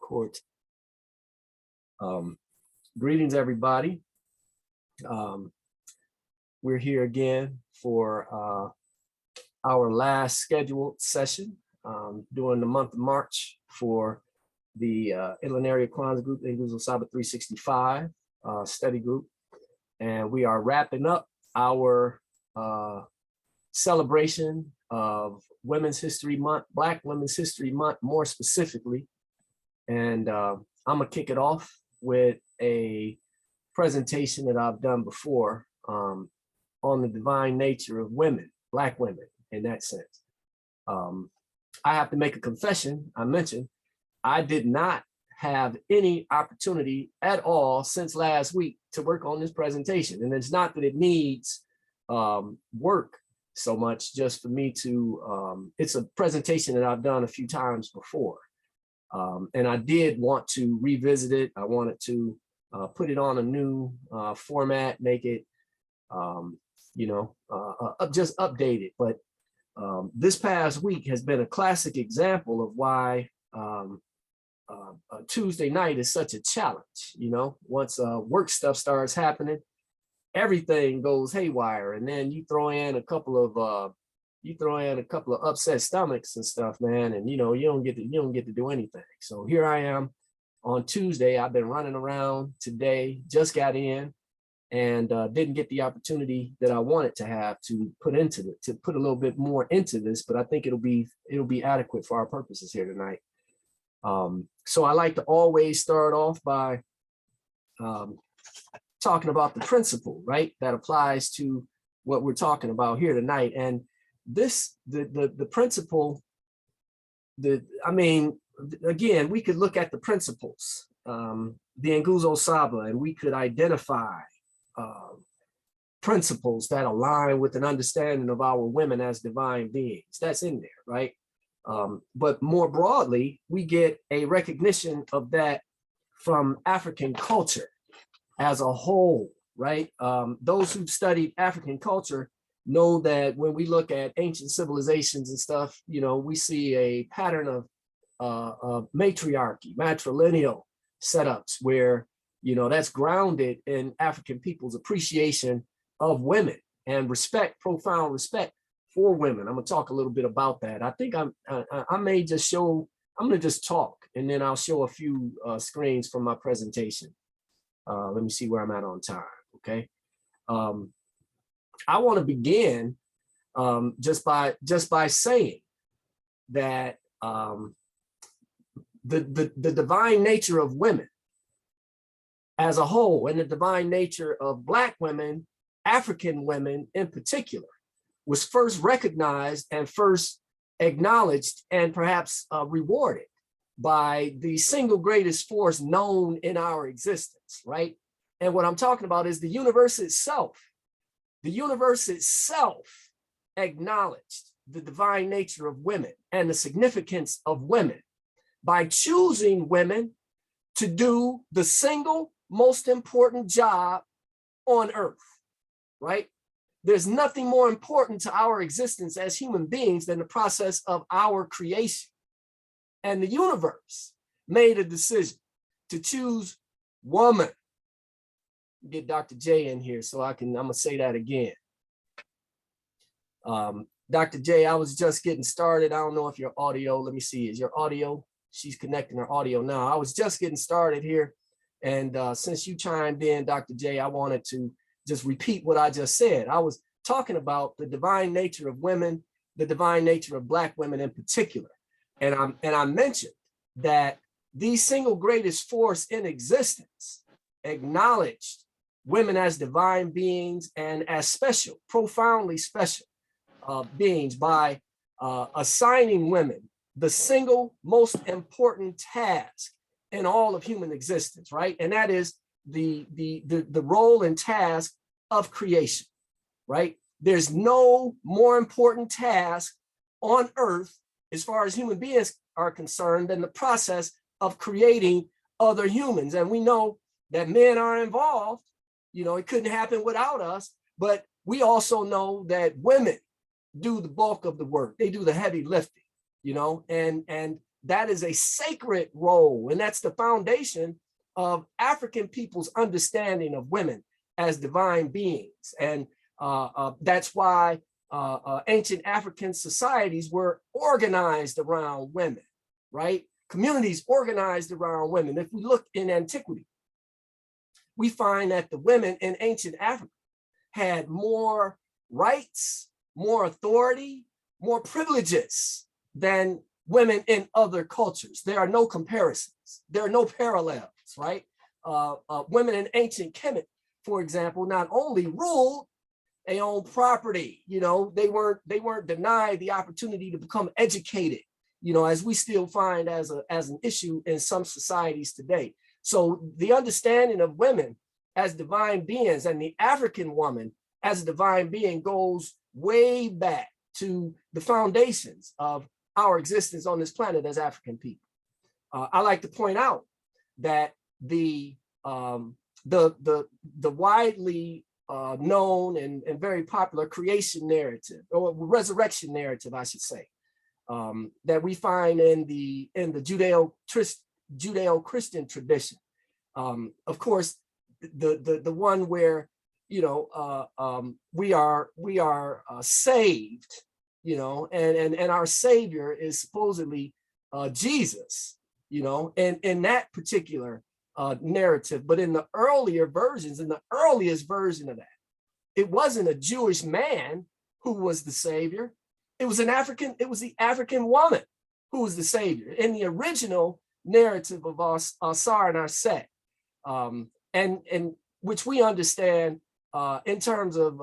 record. Greetings, everybody. We're here again for our last scheduled session during the month of March for the Inland Area Kwanzaa Group, Nguzo Saba 365 study group. And we are wrapping up our celebration of Women's History Month, Black Women's History Month more specifically. And I'm gonna kick it off with a presentation that I've done before on the divine nature of women, Black women in that sense. I have to make a confession. I mentioned I did not have any opportunity at all since last week to work on this presentation. And it's not that it needs work so much, just for me to, it's a presentation that I've done a few times before. And I did want to revisit it. I wanted to put it on a new format, make it, just update it. But this past week has been a classic example of why Tuesday night is such a challenge. You know, once work stuff starts happening, everything goes haywire, and then you throw in a couple of upset stomachs and stuff, man, and you don't get to do anything. So here I am on Tuesday. I've been running around today, just got in, and didn't get the opportunity that I wanted to have to put a little bit more into this, but I think it'll be adequate for our purposes here tonight. So I like to always start off by talking about the principle, right, that applies to what we're talking about here tonight. And the principle, again, we could look at the principles, the Nguzo Saba, and we could identify principles that align with an understanding of our women as divine beings. That's in there, right? But more broadly, we get a recognition of that from African culture as a whole, right? Those who've studied African culture know that when we look at ancient civilizations and stuff, we see a pattern of matriarchy, matrilineal setups where, that's grounded in African people's appreciation of women and respect, profound respect for women. I'm gonna talk a little bit about that. I think I'm gonna just talk, and then I'll show a few screens from my presentation. Let me see where I'm at on time, okay? I want to begin just by saying that the divine nature of women as a whole, and the divine nature of Black women, African women in particular, was first recognized and first acknowledged and perhaps rewarded by the single greatest force known in our existence, right? And what I'm talking about is the universe itself. The universe itself acknowledged the divine nature of women and the significance of women by choosing women to do the single most important job on earth, right? There's nothing more important to our existence as human beings than the process of our creation. And the universe made a decision to choose woman. Get Dr. J in here so I'm gonna say that again. Dr. J, I was just getting started. I don't know if your audio, let me see, is your audio? She's connecting her audio now. I was just getting started here. And since you chimed in, Dr. J, I wanted to just repeat what I just said. I was talking about the divine nature of women, the divine nature of Black women in particular. And I mentioned that the single greatest force in existence acknowledged women as divine beings and as special, profoundly special beings by assigning women the single most important task in all of human existence, right? And that is the role and task of creation, right? There's no more important task on earth as far as human beings are concerned than the process of creating other humans. And we know that men are involved. It couldn't happen without us, but we also know that women do the bulk of the work. They do the heavy lifting, and that is a sacred role, and that's the foundation of African people's understanding of women as divine beings. And that's why ancient African societies were organized around women, right? Communities organized around women. If we look in antiquity, we find that the women in ancient Africa had more rights, more authority, more privileges than women in other cultures. There are no comparisons. There are no parallels, right? Women in ancient Kemet, for example, not only ruled, they owned property. You know, they weren't denied the opportunity to become educated, you know, as we still find as an issue in some societies today. So the understanding of women as divine beings and the African woman as a divine being goes way back to the foundations of our existence on this planet as African people. I like to point out that the widely known and very popular creation narrative, or resurrection narrative, I should say, that we find in the Judeo-Christian tradition. Of course, the one where, you know, we are saved, you know, and our Savior is supposedly Jesus, you know, and in that particular narrative. But in the earlier versions, in the earliest version of that, it wasn't a Jewish man who was the Savior. It was the African woman who was the Savior in the original narrative of Asar and Aset, and which we understand in terms of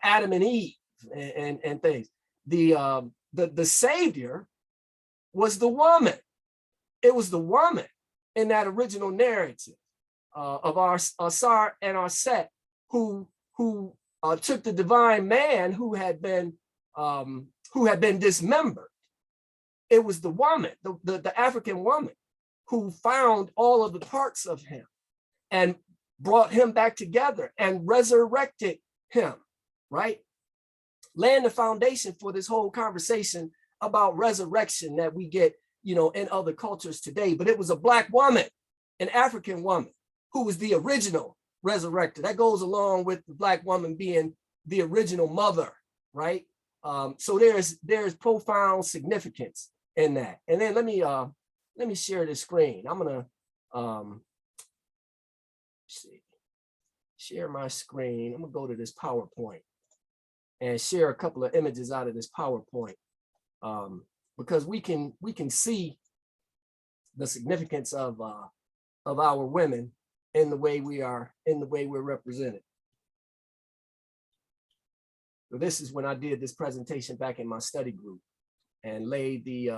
Adam and Eve and things. The Savior was the woman. It was the woman in that original narrative of our Asar and Aset who took the divine man who had been dismembered. It was the woman, the African woman, who found all of the parts of him and brought him back together and resurrected him, right? Laying the foundation for this whole conversation about resurrection that we get, you know, in other cultures today. But it was a Black woman, an African woman, who was the original resurrector. That goes along with the Black woman being the original mother, right? So there's profound significance in that. And then let me share this screen. I'm gonna share my screen. I'm gonna go to this PowerPoint and share a couple of images out of this PowerPoint, because we can see the significance of our women in the way we're represented. So this is when I did this presentation back in my study group and laid the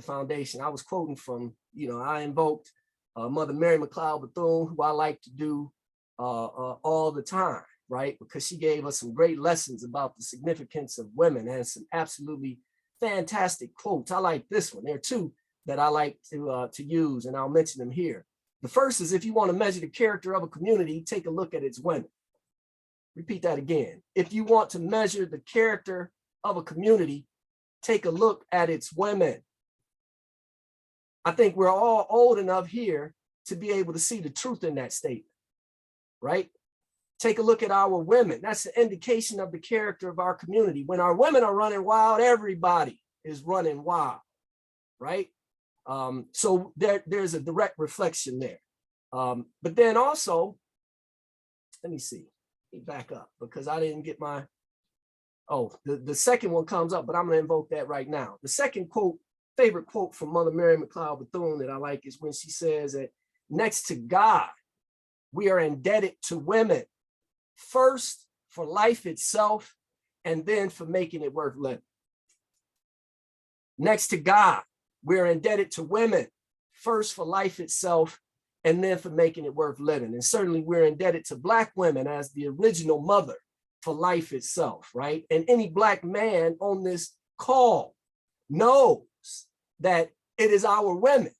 foundation. I was quoting from, you know, I invoked Mother Mary McLeod Bethune, who I like to do all the time, right? Because she gave us some great lessons about the significance of women and some absolutely fantastic quotes. I like this one. There are two that I like to use, and I'll mention them here. The first is, if you want to measure the character of a community, take a look at its women. Repeat that again. If you want to measure the character of a community, take a look at its women. I think we're all old enough here to be able to see the truth in that statement, right? Take a look at our women. That's the indication of the character of our community. When our women are running wild, everybody is running wild, right? So there's a direct reflection there. But then also, let me see, let me back up because I didn't get my, the second one comes up, but I'm gonna invoke that right now. The second quote, favorite quote from Mother Mary McLeod Bethune that I like is when she says that next to God, we are indebted to women, first for life itself, and then for making it worth living. Next to God, we're indebted to women, first for life itself, and then for making it worth living. And certainly we're indebted to Black women as the original mother for life itself, right? And any Black man on this call knows that it is our women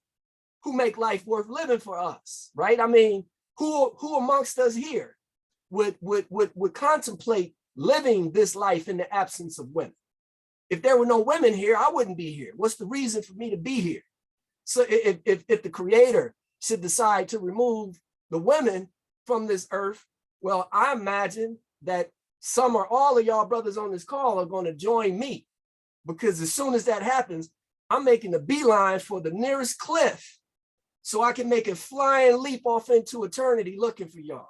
who make life worth living for us, right? I mean, who amongst us here would contemplate living this life in the absence of women? If there were no women here, I wouldn't be here. What's the reason for me to be here? So if the creator should decide to remove the women from this earth, well, I imagine that some or all of y'all brothers on this call are going to join me, because as soon as that happens, I'm making a beeline for the nearest cliff so I can make a flying leap off into eternity looking for y'all,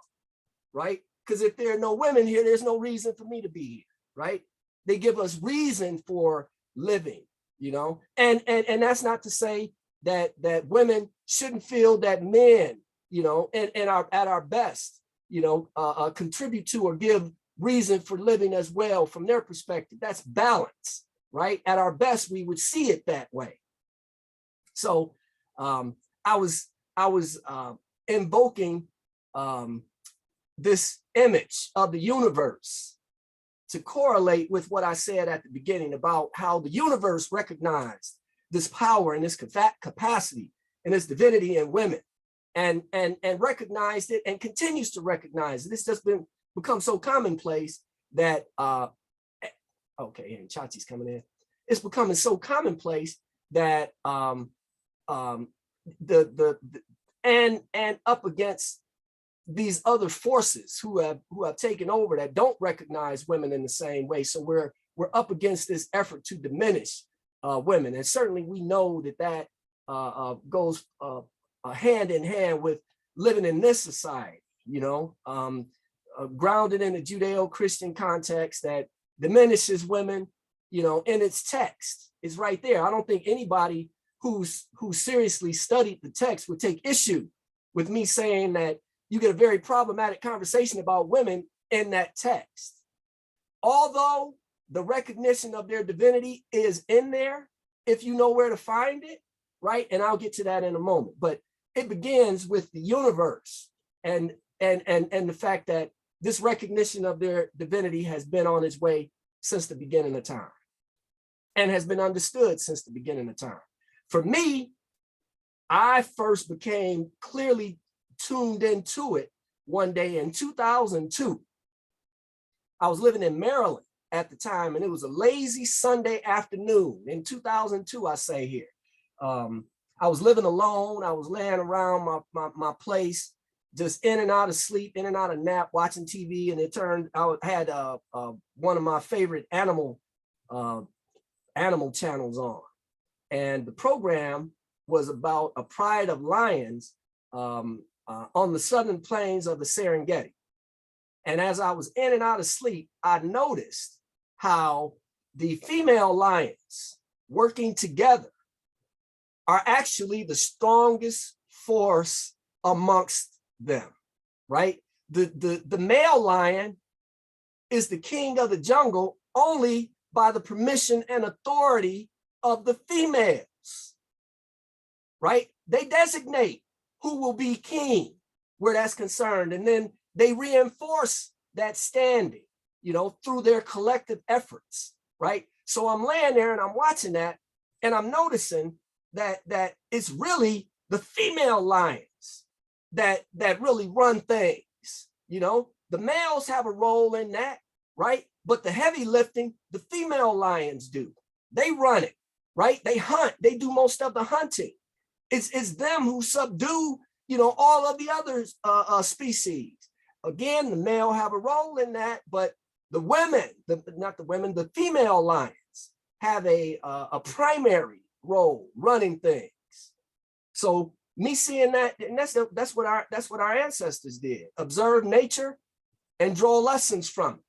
right? Because if there are no women here, there's no reason for me to be here, right? They give us reason for living, you know, and that's not to say that women shouldn't feel that men, you know, and at our best, you know, contribute to or give reason for living as well from their perspective. That's balance, right? At our best, we would see it that way. So I was invoking this image of the universe to correlate with what I said at the beginning about how the universe recognized this power and this capacity and this divinity in women, and recognized it and continues to recognize it. It's just become so commonplace that okay, and Chachi's coming in. It's becoming so commonplace that and up against these other forces who have taken over that don't recognize women in the same way. So we're up against this effort to diminish women, and certainly we know that goes hand in hand with living in this society, you know, grounded in a Judeo-Christian context that diminishes women, you know, in its text. It's right there. I don't think anybody who seriously studied the text would take issue with me saying that you get a very problematic conversation about women in that text. Although the recognition of their divinity is in there, if you know where to find it, right? And I'll get to that in a moment. But it begins with the universe and the fact that this recognition of their divinity has been on its way since the beginning of time and has been understood since the beginning of time. For me, I first became clearly tuned into it one day in 2002. I was living in Maryland at the time, and it was a lazy Sunday afternoon in 2002, I say here. I was living alone. I was laying around my place, just in and out of sleep, in and out of nap, watching TV, and it turned out I had one of my favorite animal channels on, and the program was about a pride of lions on the southern plains of the Serengeti. And as I was in and out of sleep, I noticed how the female lions working together are actually the strongest force amongst them, right? The male lion is the king of the jungle only by the permission and authority of the females, right? They designate who will be king where that's concerned, and then they reinforce that standing, you know, through their collective efforts, right? So I'm laying there and I'm watching that, and I'm noticing that it's really the female lions that really run things, you know. The males have a role in that, right? But the heavy lifting, the female lions do. They run it, right? They hunt. They do most of the hunting. It's them who subdue, you know, all of the other species. Again, the male have a role in that, but the women, the female lions have a primary role running things. So me seeing that, and that's what our ancestors did: observe nature and draw lessons from it.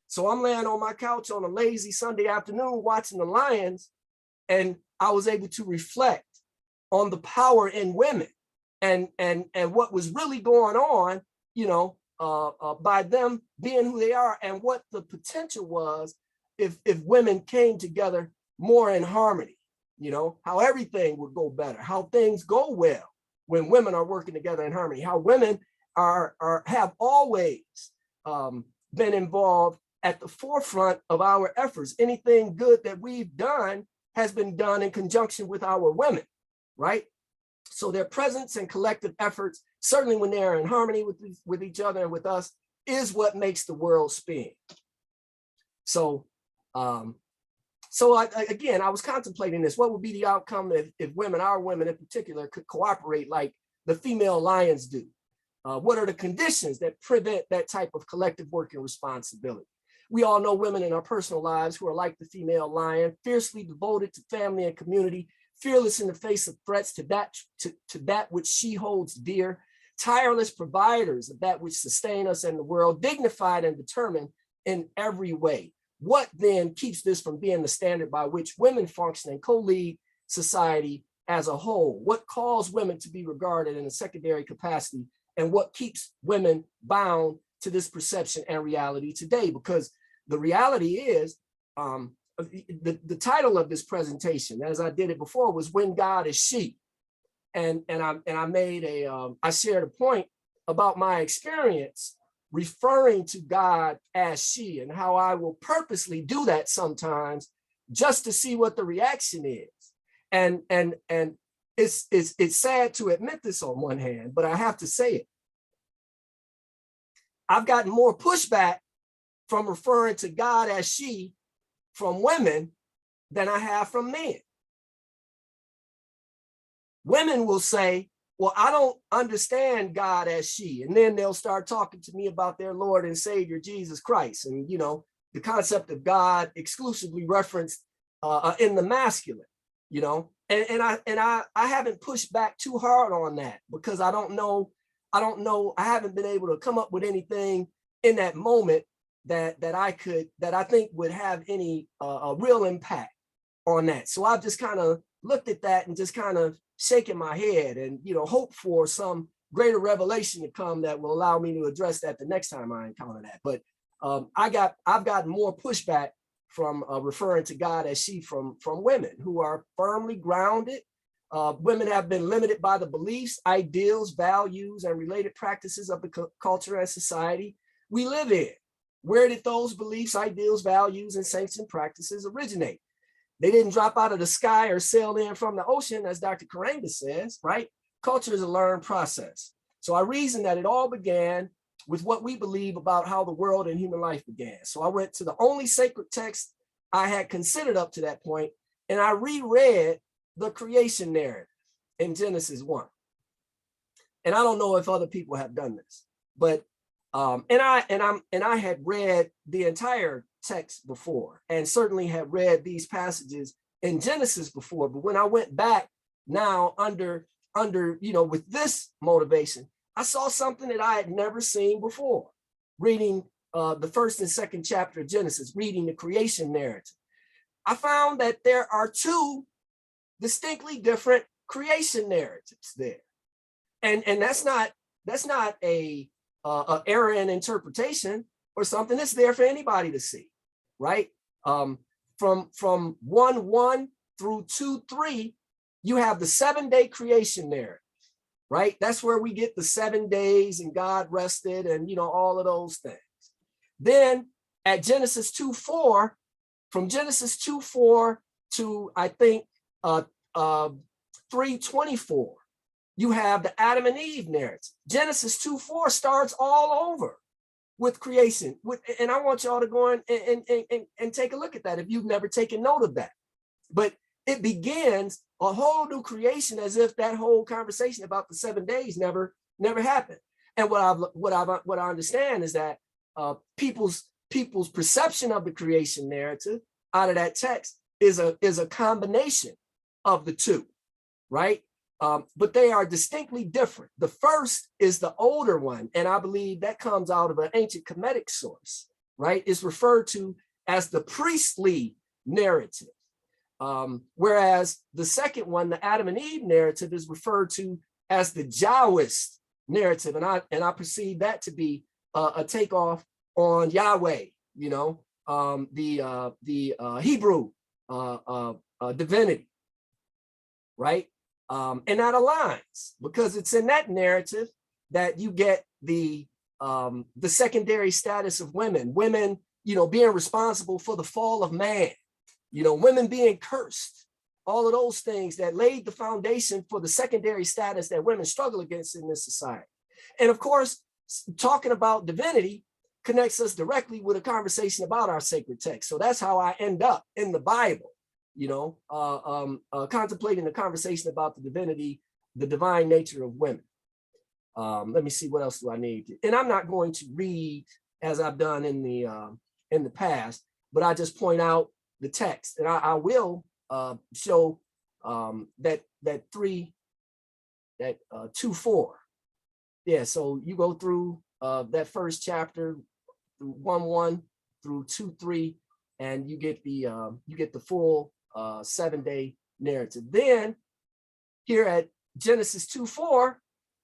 So I'm laying on my couch on a lazy Sunday afternoon watching the lions, and I was able to reflect on the power in women and what was really going on, you know, by them being who they are, and what the potential was if women came together more in harmony, you know, how everything would go better, how things go well when women are working together in harmony, how women have always been involved at the forefront of our efforts. Anything good that we've done has been done in conjunction with our women, right? So their presence and collective efforts, certainly when they're in harmony with each other and with us, is what makes the world spin. So So again, I was contemplating this. What would be the outcome if women, our women in particular, could cooperate like the female lions do? What are the conditions that prevent that type of collective work and responsibility? We all know women in our personal lives who are like the female lion, fiercely devoted to family and community, fearless in the face of threats to that which she holds dear, tireless providers of that which sustain us in the world, dignified and determined in every way. What then keeps this from being the standard by which women function and co-lead society as a whole? What calls women to be regarded in a secondary capacity, and what keeps women bound to this perception and reality today? Because the reality is, the title of this presentation, as I did it before, was "When God is She," and I made I shared a point about my experience referring to God as she, and how I will purposely do that sometimes just to see what the reaction is. And it's sad to admit this on one hand, but I have to say it. I've gotten more pushback from referring to God as she from women than I have from men. Women will say, well, I don't understand God as she. And then they'll start talking to me about their Lord and Savior, Jesus Christ. And, you know, the concept of God exclusively referenced in the masculine, you know, and I haven't pushed back too hard on that, because I I haven't been able to come up with anything in that moment that I think would have any real impact on that. So I've just kind of looked at that and just kind of shaking my head and, you know, hope for some greater revelation to come that will allow me to address that the next time I encounter that. But I've gotten more pushback from referring to God as she from women who are firmly grounded. Women have been limited by the beliefs, ideals, values, and related practices of the culture and society we live in. Where did those beliefs, ideals, values, and sanctioned practices originate? They didn't drop out of the sky or sail in from the ocean, as Dr. Karanga says, right? Culture is a learned process. So I reasoned that it all began with what we believe about how the world and human life began. So I went to the only sacred text I had considered up to that point, and I reread the creation narrative in Genesis 1. And I don't know if other people have done this, but and I had read the entire text before, and certainly had read these passages in Genesis before. But when I went back now under you know, with this motivation, I saw something that I had never seen before. Reading the first and second chapter of Genesis, reading the creation narrative, I found that there are two distinctly different creation narratives there, and that's not a error in interpretation or something. That's there for anybody to see, right? From 1:1 through 2:3, you have the 7-day creation narrative, right? That's where we get the 7 days and God rested and, you know, all of those things. Then at Genesis 2:4, from Genesis 2:4 to I think 3:24, you have the Adam and Eve narrative. Genesis 2:4 starts all over with creation. And I want y'all to go in and take a look at that if you've never taken note of that. But it begins a whole new creation as if that whole conversation about the 7 days never happened. And what I understand is that people's perception of the creation narrative out of that text is a combination of the two, right? But they are distinctly different. The first is the older one, and I believe that comes out of an ancient Kemetic source, right? It's referred to as the priestly narrative, whereas the second one, the Adam and Eve narrative, is referred to as the Jahwist narrative, and I perceive that to be a takeoff on Yahweh, you know, the Hebrew divinity, right? And that aligns because it's in that narrative that you get the secondary status of women, you know, being responsible for the fall of man, you know, women being cursed, all of those things that laid the foundation for the secondary status that women struggle against in this society. And of course, talking about divinity, connects us directly with a conversation about our sacred text. So that's how I end up in the Bible, you know, contemplating the conversation about the divinity, the divine nature of women. Let me see, what else do I need? And I'm not going to read as I've done in the past, but I just point out the text, and I will show that 2:4. Yeah, so you go through that first chapter through 1:1 through 2:3, and you get the full 7-day narrative. Then here at Genesis 2:4,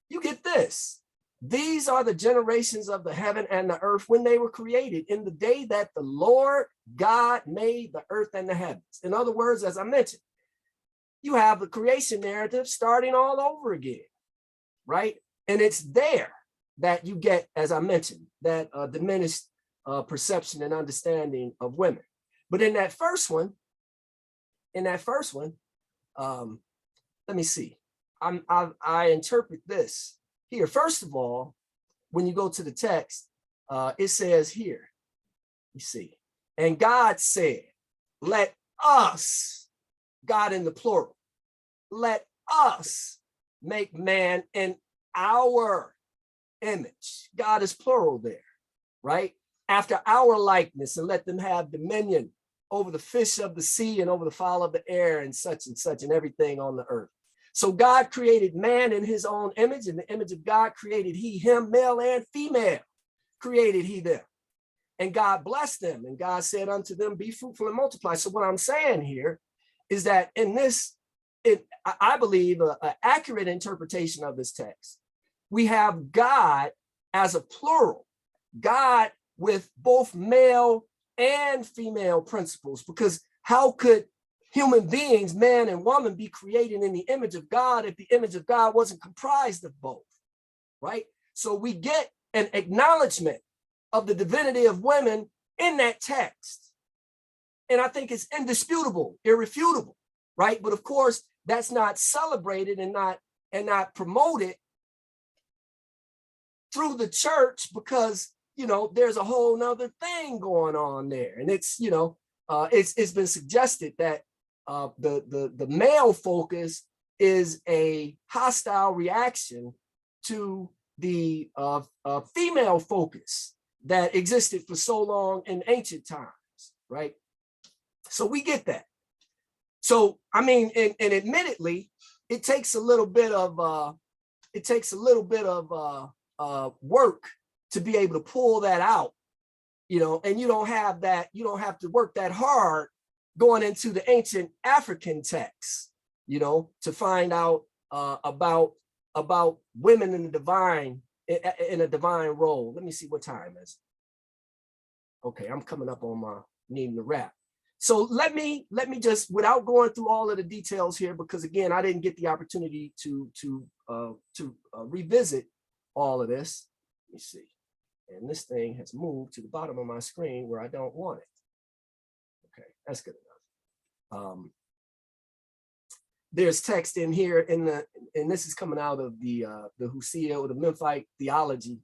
you get this. These are the generations of the heaven and the earth when they were created in the day that the Lord God made the earth and the heavens. In other words, as I mentioned, you have the creation narrative starting all over again, right? And it's there that you get, as I mentioned, that diminished perception and understanding of women. But in that first one, let me see. I interpret this here. First of all, when you go to the text, it says here, you see, and God said, let us, God in the plural, let us make man in our image. God is plural there, right? After our likeness, and let them have dominion over the fish of the sea and over the fowl of the air and such and everything on the earth. So God created man in his own image. In the image of God created he him, male and female created he them. And God blessed them, and God said unto them, be fruitful and multiply. So what I'm saying here is that in this, I believe an accurate interpretation of this text, we have God as a plural, God with both male and female principles, because how could human beings, man and woman, be created in the image of God if the image of God wasn't comprised of both, right? So we get an acknowledgement of the divinity of women in that text. And I think it's indisputable, irrefutable, right? But of course, that's not celebrated and not promoted through the church, because, you know, there's a whole nother thing going on there. And it's, you know, it's been suggested that the male focus is a hostile reaction to the female focus that existed for so long in ancient times, right? So we get that. So I mean, and admittedly, it takes a little bit of work to be able to pull that out, you know, and you don't have to work that hard going into the ancient African texts, you know, to find out about women in the divine, in a divine role. Let me see, what time is it? Okay, I'm coming up on my needing to wrap. So let me just, without going through all of the details here, because again, I didn't get the opportunity to revisit all of this. Let me see. And this thing has moved to the bottom of my screen where I don't want it. Okay, that's good enough. There's text in here and this is coming out of the Husia, or the Memphite theology.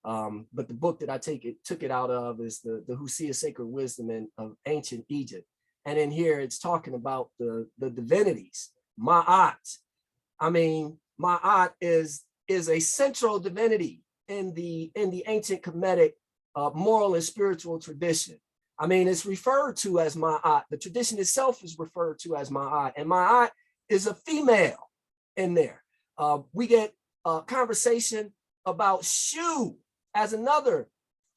But the book that I took it out of is the Husia Sacred Wisdom of Ancient Egypt. And in here, it's talking about the divinities, Ma'at. I mean, Ma'at is a central divinity in the ancient Kemetic moral and spiritual tradition. I mean, it's referred to as Ma'at. The tradition itself is referred to as Ma'at, and Ma'at is a female in there. We get a conversation about Shu as another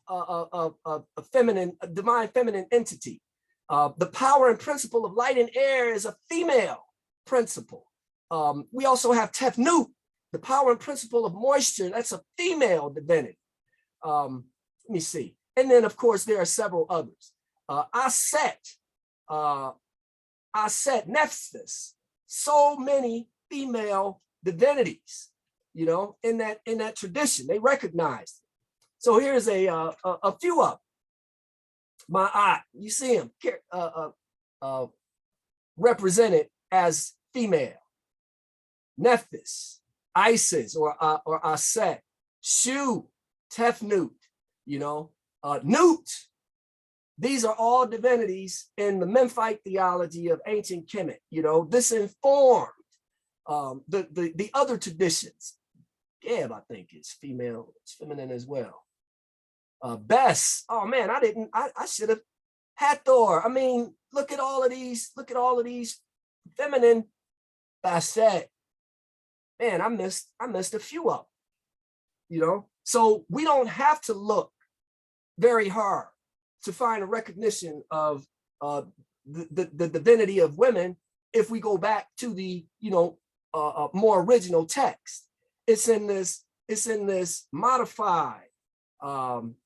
divine feminine entity. The power and principle of light and air is a female principle. We also have Tefnut, the power and principle of moisture. That's a female divinity. Let me see. And then, of course, there are several others. Aset, Nephthys, so many female divinities, you know, in that tradition. They recognized it. So here's a few of them. Ma'at, you see them represented as female. Nephthys, Isis or Aset, Shu, Tefnut, you know, Newt. These are all divinities in the Memphite theology of ancient Kemet. You know, this informed the other traditions. Geb, I think, is female, it's feminine as well. Bess, oh man, I should have. Hathor, I mean, look at all of these feminine. Basset, man, I missed a few of them, you know? So we don't have to look very hard to find a recognition of the divinity of women if we go back to the, you know, more original text. It's in this modified,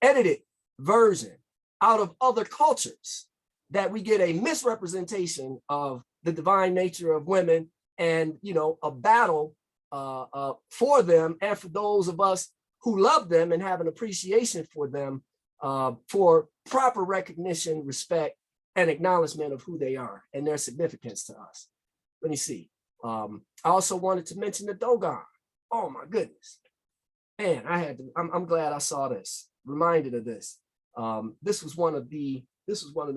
edited version out of other cultures that we get a misrepresentation of the divine nature of women, and, you know, a battle for them and for those of us who love them and have an appreciation for them, for proper recognition, respect, and acknowledgement of who they are and their significance to us. Let me see. I also wanted to mention the Dogon. Oh my goodness. Man, I'm glad I saw this, reminded of this. This was one of the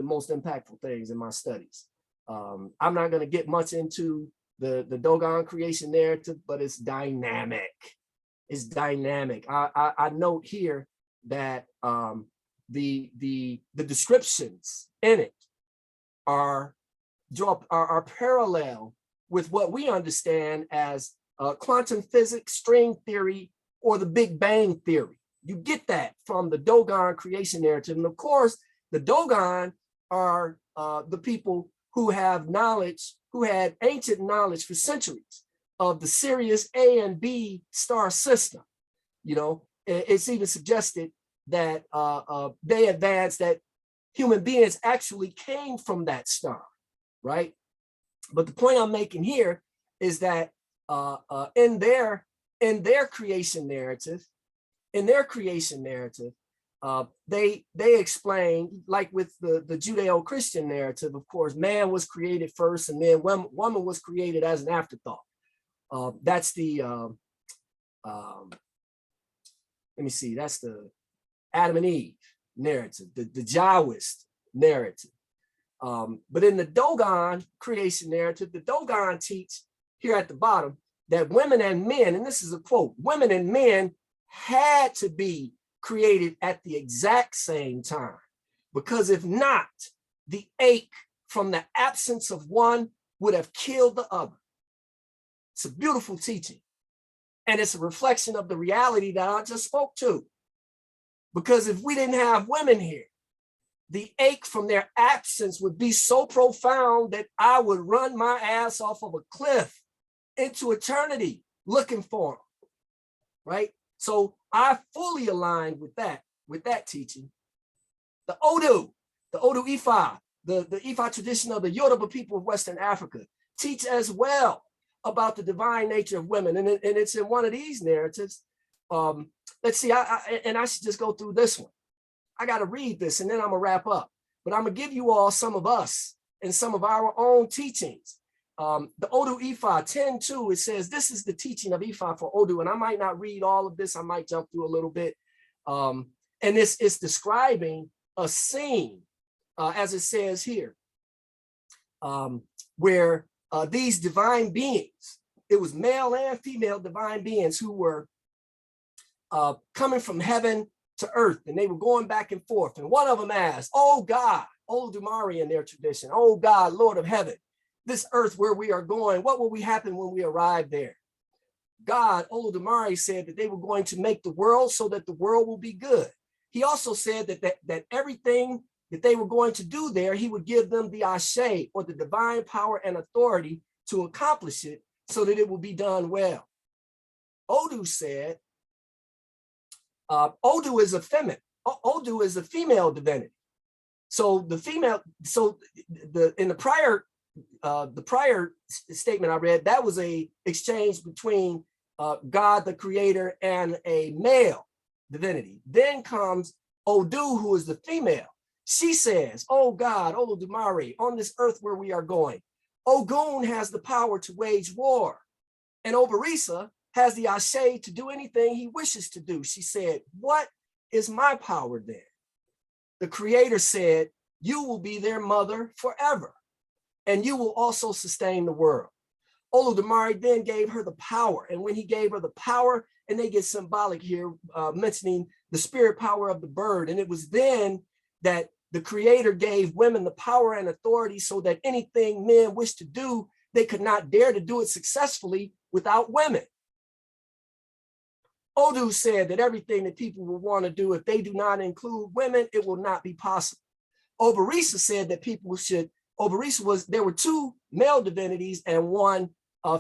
most impactful things in my studies. I'm not going to get much into the Dogon creation narrative, but it's dynamic. It's dynamic. I note here that the descriptions in it are parallel with what we understand as quantum physics, string theory, or the Big Bang theory. You get that from the Dogon creation narrative. And of course, the Dogon are the people who have knowledge, who had ancient knowledge for centuries of the Sirius A and B star system. You know, it's even suggested that they advanced that human beings actually came from that star, right? But the point I'm making here is that in their creation narrative, they explain, like with the Judeo-Christian narrative, of course, man was created first and then woman was created as an afterthought. That's the, let me see, that's the Adam and Eve narrative, the Taoist narrative. But in the Dogon creation narrative, the Dogon teach here at the bottom that women and men, and this is a quote, women and men had to be created at the exact same time, because if not, the ache from the absence of one would have killed the other. It's a beautiful teaching, and it's a reflection of the reality that I just spoke to. Because if we didn't have women here, the ache from their absence would be so profound that I would run my ass off of a cliff into eternity looking for them, right? So I fully aligned with that teaching. The Odu Ifa, the Ifa tradition of the Yoruba people of Western Africa, teach as well about the divine nature of women. And it's in one of these narratives. Let's see, I should just go through this one. I got to read this and then I'm gonna wrap up. But I'm gonna give you all some of us and some of our own teachings. The Odu Ifa 10:2, it says, this is the teaching of Ifa for Odu. And I might not read all of this. I might jump through a little bit. And it's describing a scene, as it says here, where these divine beings, it was male and female divine beings who were coming from heaven to earth, and they were going back and forth. And one of them asked, oh God, Olodumare in their tradition, oh God, Lord of heaven, this earth where we are going, what will we happen when we arrive there? God, Olodumare, said that they were going to make the world so that the world will be good. He also said that everything that they were going to do there, he would give them the ashe, or the divine power and authority to accomplish it so that it will be done well. Odu said, Odu is a female divinity. So the female, in the prior statement I read, that was a exchange between God, the creator, and a male divinity. Then comes Odu, who is the female. She says, oh God, Olodumare, on this earth where we are going, Ogun has the power to wage war, and Obarisa has the ashe to do anything he wishes to do. She said, what is my power then? the Creator said, you will be their mother forever, and you will also sustain the world. Olodumare then gave her the power. And when he gave her the power, and they get symbolic here, mentioning the spirit power of the bird. And it was then that the Creator gave women the power and authority so that anything men wish to do, they could not dare to do it successfully without women. Odu said that everything that people will want to do, if they do not include women, it will not be possible. Oberisa said that people should, there were two male divinities and one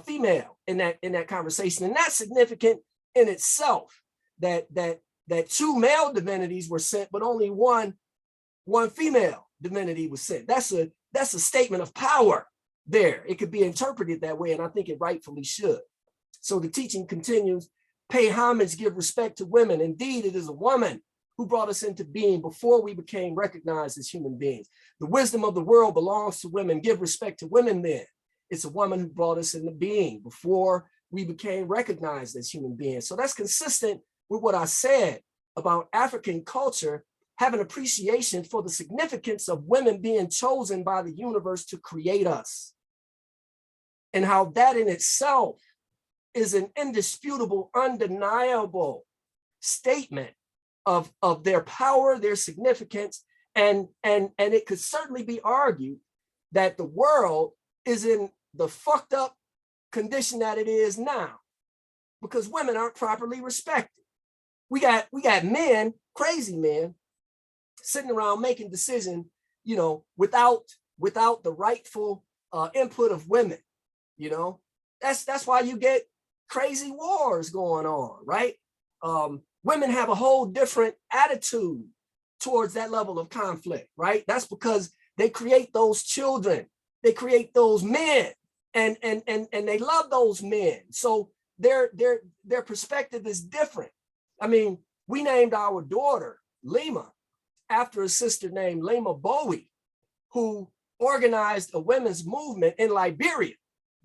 female in that conversation. And that's significant in itself, that two male divinities were sent, but only one female divinity was sent. That's a statement of power there. It could be interpreted that way, and I think it rightfully should. So the teaching continues, pay homage, give respect to women. Indeed, it is a woman who brought us into being before we became recognized as human beings. The wisdom of the world belongs to women. Give respect to women then. It's a woman who brought us into being before we became recognized as human beings. So that's consistent with what I said about African culture having appreciation for the significance of women being chosen by the universe to create us, and how that in itself is an indisputable, undeniable statement of their power, their significance, and it could certainly be argued that the world is in the fucked up condition that it is now because women aren't properly respected. We got men, crazy men, sitting around making decisions, you know, without the rightful input of women. You know, that's why you get crazy wars going on, right? Women have a whole different attitude towards that level of conflict, right? That's because they create those children, they create those men, and they love those men. So their perspective is different. I mean, we named our daughter Lima after a sister named Lima Bowie, who organized a women's movement in Liberia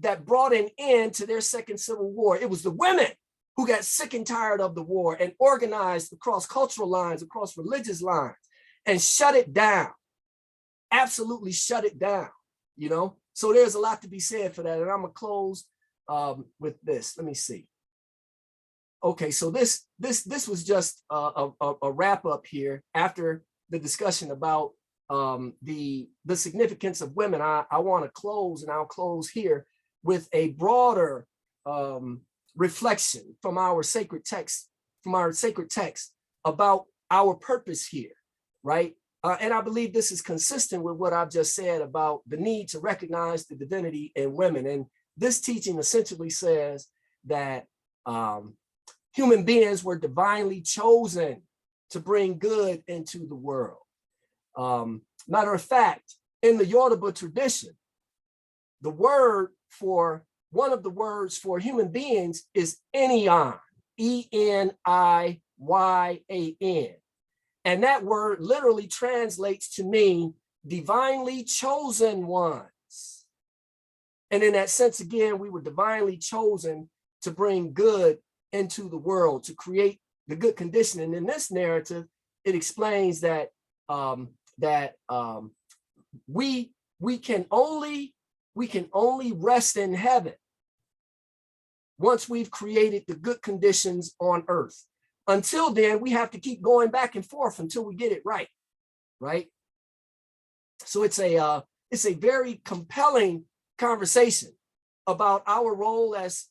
that brought an end to their second civil war. It was the women who got sick and tired of the war and organized across cultural lines, across religious lines, and shut it down, absolutely shut it down, you know? So there's a lot to be said for that. And I'm gonna close with this. Let me see. Okay, so this was just a wrap up here after the discussion about the significance of women. I wanna close, and I'll close here with a broader reflection from our sacred text, about our purpose here, right? And I believe this is consistent with what I've just said about the need to recognize the divinity in women. And this teaching essentially says that human beings were divinely chosen to bring good into the world. Matter of fact, in the Yoruba tradition, the word for one of the words for human beings is Eniyan, E-N-I-Y-A-N. And that word literally translates to mean divinely chosen ones. And in that sense, again, we were divinely chosen to bring good into the world, to create the good condition. And in this narrative, it explains that we can only rest in heaven once we've created the good conditions on earth. Until then, we have to keep going back and forth until we get it right, right? So it's a very compelling conversation about our role as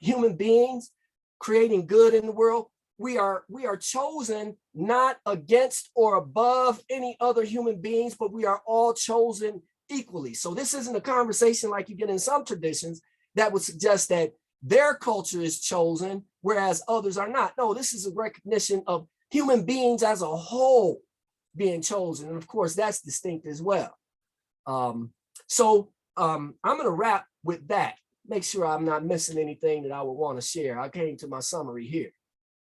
human beings, creating good in the world. We are chosen not against or above any other human beings, but we are all chosen equally. So this isn't a conversation like you get in some traditions that would suggest that their culture is chosen, whereas others are not. No, this is a recognition of human beings as a whole being chosen. And of course, that's distinct as well. I'm gonna wrap with that. Make sure I'm not missing anything that I would want to share. I came to my summary here.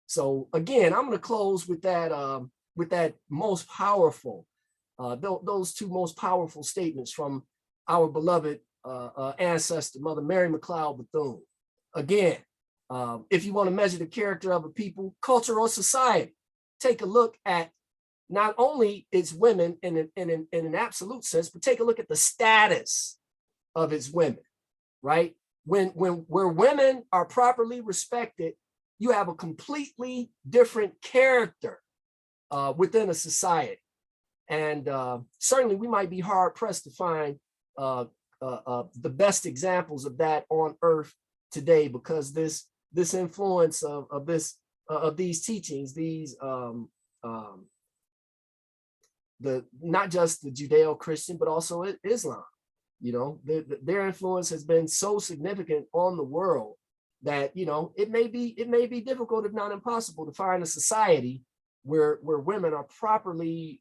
So again, I'm gonna close with that most powerful, those two most powerful statements from our beloved ancestor, Mother Mary McLeod Bethune. Again, if you want to measure the character of a people, culture, or society, take a look at not only its women in an absolute sense, but take a look at the status of its women, right? Where women are properly respected, you have a completely different character within a society. And certainly we might be hard pressed to find the best examples of that on earth today, because this influence of these teachings, these not just the Judeo-Christian, but also Islam, you know, their influence has been so significant on the world that, you know, it may be difficult, if not impossible, to find a society where women are properly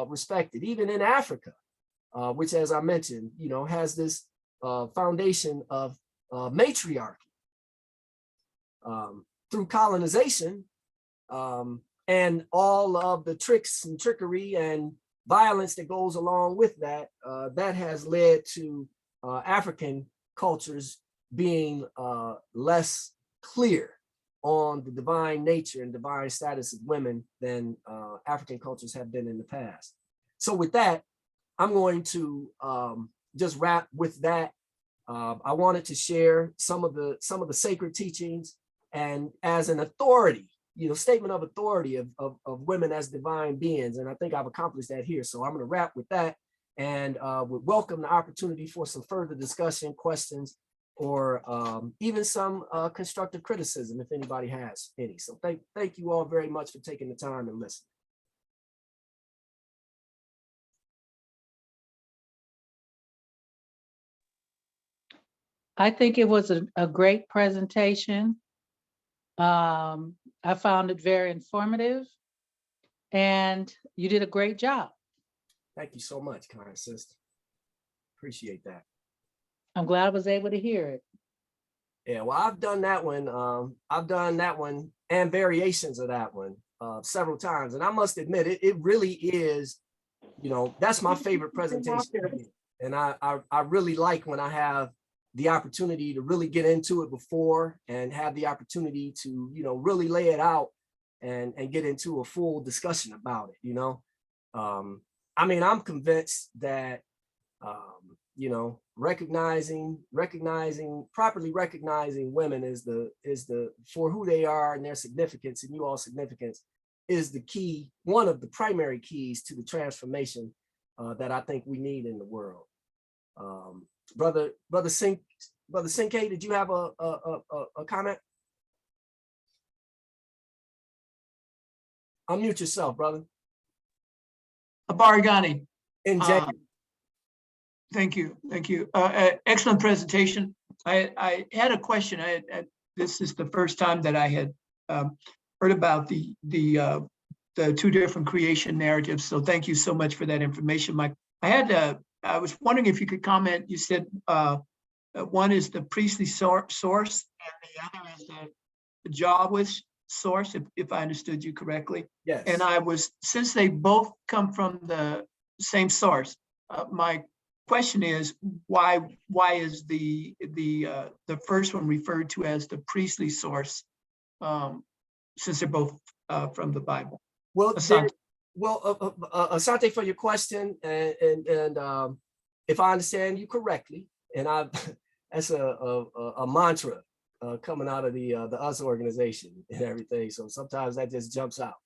respected, even in Africa, which, as I mentioned, you know, has this foundation of matriarchy through colonization, and all of the tricks and trickery and violence that goes along with that. That has led to African cultures being less clear on the divine nature and divine status of women than African cultures have been in the past. So with that, I'm going to just wrap with that. I wanted to share some of the sacred teachings, and as an authority, you know, statement of authority of women as divine beings. And I think I've accomplished that here. So I'm going to wrap with that, and would welcome the opportunity for some further discussion, questions, or even some constructive criticism if anybody has any. So thank you all very much for taking the time and listening. I think it was a great presentation. I found it very informative, and you did a great job. Thank you so much, kind sister. Appreciate that. I'm glad I was able to hear it. Yeah, well, I've done that one. I've done that one and variations of that one several times. And I must admit, it really is, you know, that's my favorite presentation. And I really like when I have the opportunity to really get into it before and have the opportunity to, you know, really lay it out and get into a full discussion about it, you know. I mean, I'm convinced that, you know, properly recognizing women is the for who they are and their significance, and you all significance, is the key, one of the primary keys to the transformation that I think we need in the world. Brother Sinke, did you have a comment? Unmute yourself, brother. Bargani. NJ. Thank you. Excellent presentation. I had a question. This is the first time that I had heard about the two different creation narratives. So thank you so much for that information, Mike. I was wondering if you could comment. You said one is the priestly source, and the other is the Jahwist source, if I understood you correctly. Yes. And since they both come from the same source, my question is why is the first one referred to as the priestly source, since they're both from the Bible? Well, Asante, for your question, and if I understand you correctly, and that's a mantra coming out of the US organization and everything. So sometimes that just jumps out.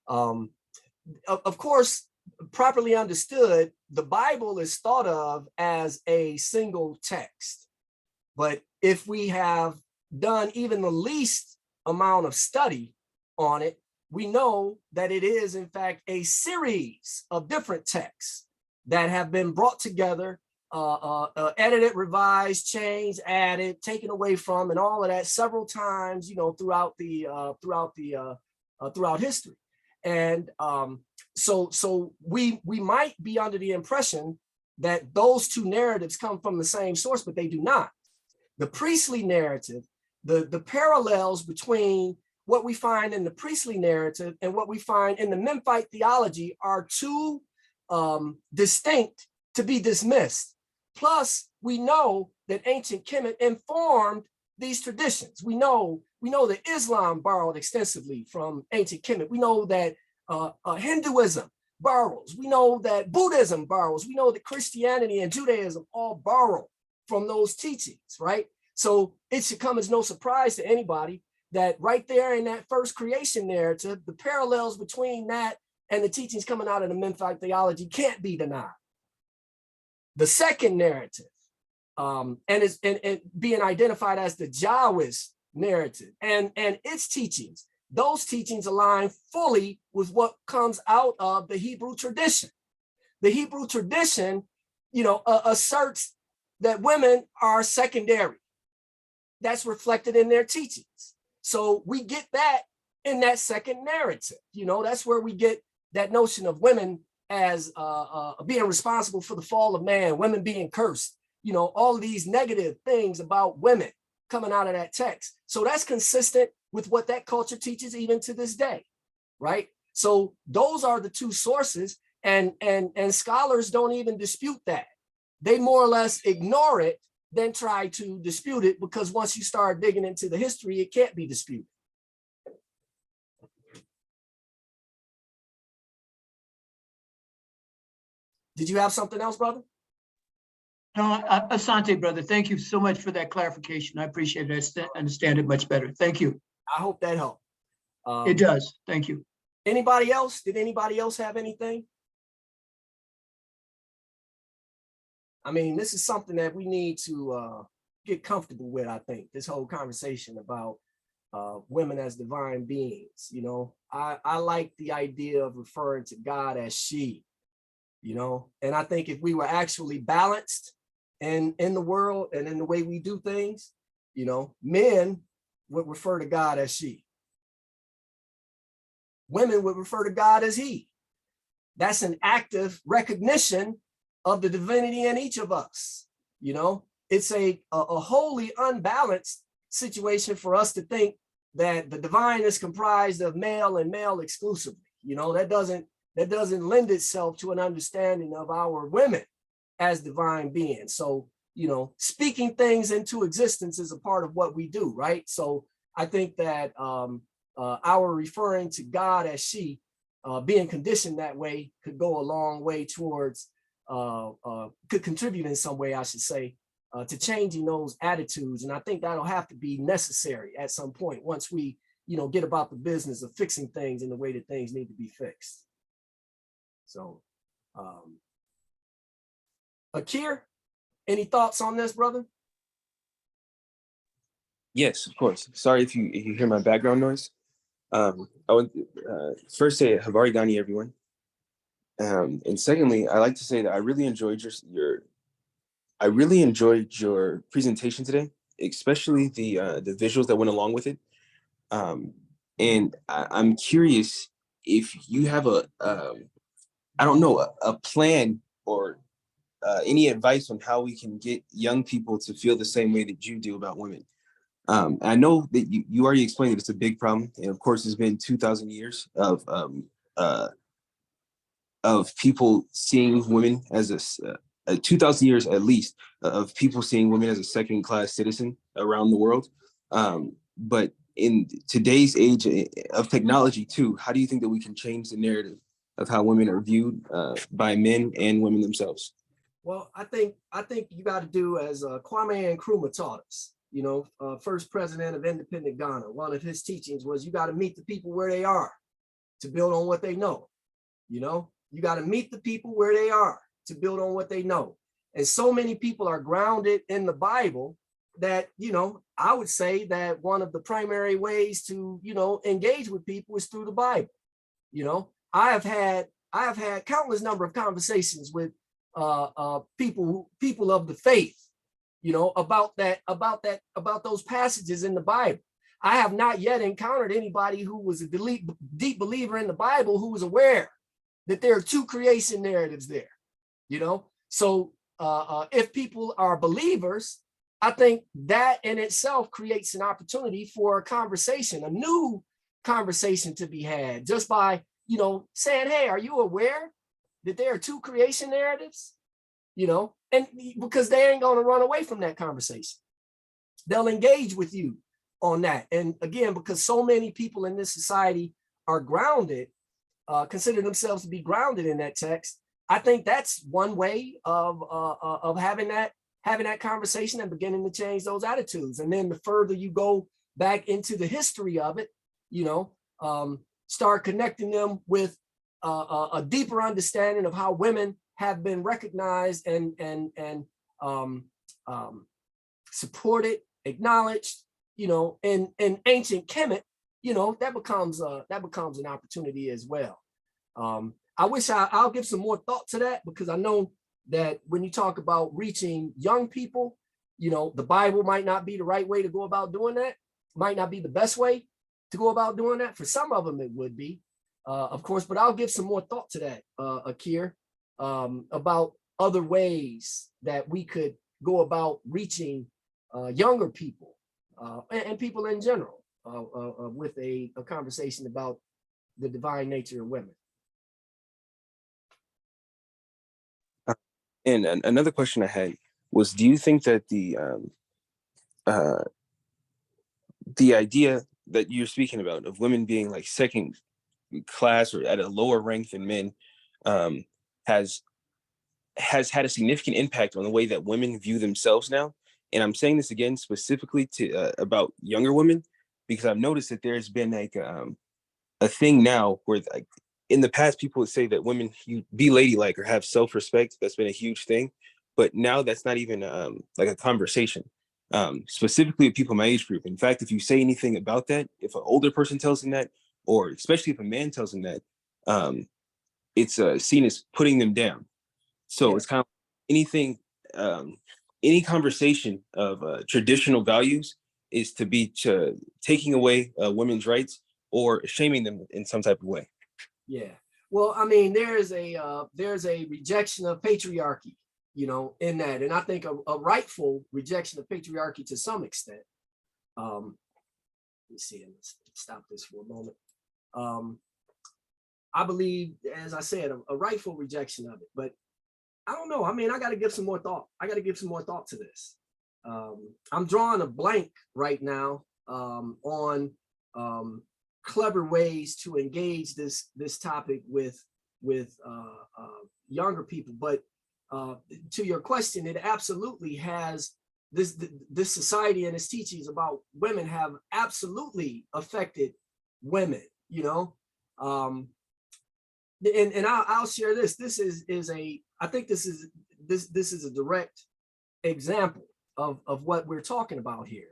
Of course, properly understood, the Bible is thought of as a single text. But if we have done even the least amount of study on it, we know that it is, in fact, a series of different texts that have been brought together, edited, revised, changed, added, taken away from, and all of that several times, you know, throughout history. And so we might be under the impression that those two narratives come from the same source, but they do not. The priestly narrative, the parallels between what we find in the priestly narrative and what we find in the Memphite theology are too distinct to be dismissed. Plus, we know that ancient Kemet informed these traditions. We know that Islam borrowed extensively from ancient Kemet. We know that Hinduism borrows. We know that Buddhism borrows. We know that Christianity and Judaism all borrow from those teachings, right? So it should come as no surprise to anybody that right there in that first creation narrative, the parallels between that and the teachings coming out of the Memphite theology can't be denied. The second narrative, and being identified as the Jawish narrative and its teachings, those teachings align fully with what comes out of the Hebrew tradition. The Hebrew tradition, asserts that women are secondary. That's reflected in their teachings. So we get that in that second narrative. That's where we get that notion of women as being responsible for the fall of man, women being cursed, all of these negative things about women coming out of that text. So that's consistent with what that culture teaches even to this day, right? So those are the two sources, and scholars don't even dispute that. They more or less ignore it than try to dispute it, because once you start digging into the history, it can't be disputed. Did you have something else, brother? No, Asante, brother. Thank you so much for that clarification. I appreciate it. I understand it much better. Thank you. I hope that helped. It does. Thank you. Anybody else? Did anybody else have anything? I mean, this is something that we need to get comfortable with, I think, this whole conversation about women as divine beings. I like the idea of referring to God as she, and I think if we were actually balanced in the world and in the way we do things, men would refer to God as she. Women would refer to God as he. That's an active recognition of the divinity in each of us. It's a wholly unbalanced situation for us to think that the divine is comprised of male and male exclusively. That doesn't lend itself to an understanding of our women as divine beings. So, speaking things into existence is a part of what we do, right? So I think that our referring to God as she, being conditioned that way, could go a long way towards, could contribute in some way, I should say, to changing those attitudes. And I think that'll have to be necessary at some point once we, get about the business of fixing things in the way that things need to be fixed. So, Akir, any thoughts on this, brother? Yes, of course. Sorry if you hear my background noise. I would first say Havari Gani, everyone. And secondly, I like to say that I really enjoyed your presentation today, especially the visuals that went along with it. And I'm curious if you have a plan or any advice on how we can get young people to feel the same way that you do about women. I know that you already explained that it's a big problem, and of course, it's been 2,000 years of people seeing women as 2,000 years at least of people seeing women as a second-class citizen around the world. But in today's age of technology too, how do you think that we can change the narrative of how women are viewed by men and women themselves? Well, I think you got to do as Kwame Nkrumah taught us. First president of independent Ghana. One of his teachings was you got to meet the people where they are to build on what they know. You got to meet the people where they are to build on what they know. And so many people are grounded in the Bible that, I would say that one of the primary ways to, engage with people is through the Bible. I have had countless number of conversations with people of the faith, about those passages in the Bible. I have not yet encountered anybody who was a deep believer in the Bible who was aware that there are two creation narratives there, So if people are believers, I think that in itself creates an opportunity for a conversation, a new conversation to be had just by, saying, hey, are you aware that there are two creation narratives? And because they ain't going to run away from that conversation. They'll engage with you on that. And again, because so many people in this society are grounded consider themselves to be grounded in that text, I think that's one way of having that conversation and beginning to change those attitudes. And then the further you go back into the history of it, start connecting them with a deeper understanding of how women have been recognized and supported, acknowledged, in ancient Kemet, that becomes an opportunity as well. I wish I'll give some more thought to that, because I know that when you talk about reaching young people, the Bible might not be the right way to go about doing that, might not be the best way to go about doing that. For some of them, it would be, of course, but I'll give some more thought to that, Akir, about other ways that we could go about reaching younger people and people in general with a conversation about the divine nature of women. And another question I had was, do you think that the idea that you're speaking about of women being like second class or at a lower rank than men has had a significant impact on the way that women view themselves now? And I'm saying this again specifically to about younger women, because I've noticed that there's been like a thing now where, like, in the past people would say that women, you be ladylike or have self-respect. That's been a huge thing, but now that's not even like a conversation, specifically with people in my age group. In fact, if you say anything about that, if an older person tells them that, or especially if a man tells them that, it's seen as putting them down. So it's kind of anything, any conversation of traditional values is to be taking away women's rights or shaming them in some type of way. Yeah. Well, I mean, there's a rejection of patriarchy, in that, and I think a rightful rejection of patriarchy to some extent. Let me see. Let's stop this for a moment. I believe, as I said, a rightful rejection of it, but I don't know. I mean, I got to give some more thought. To this. I'm drawing a blank right now on clever ways to engage this topic with younger people. But to your question, it absolutely has this society and its teachings about women have absolutely affected women. And I'll share this. This is I think this is a direct example of what we're talking about here.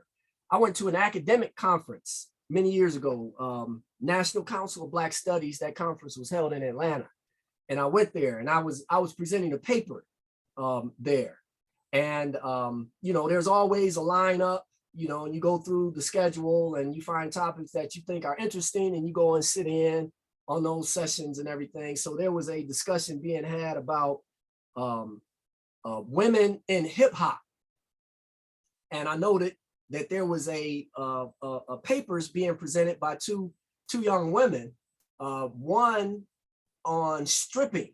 I went to an academic conference many years ago, National Council of Black Studies. That conference was held in Atlanta, and I went there, and I was presenting a paper there, and there's always a lineup, and you go through the schedule and you find topics that you think are interesting, and you go and sit in on those sessions and everything. So there was a discussion being had about women in hip hop, and I noted that there was a papers being presented by two young women, one on strippers,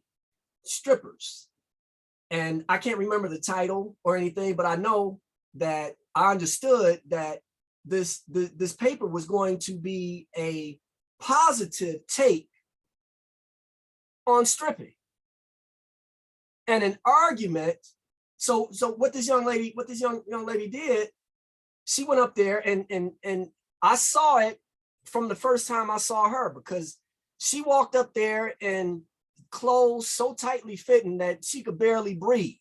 and I can't remember the title or anything, but I know that I understood that this paper was going to be a positive take on stripping and an argument. So what this young lady did, she went up there and I saw it from the first time I saw her, because she walked up there in clothes so tightly fitting that she could barely breathe.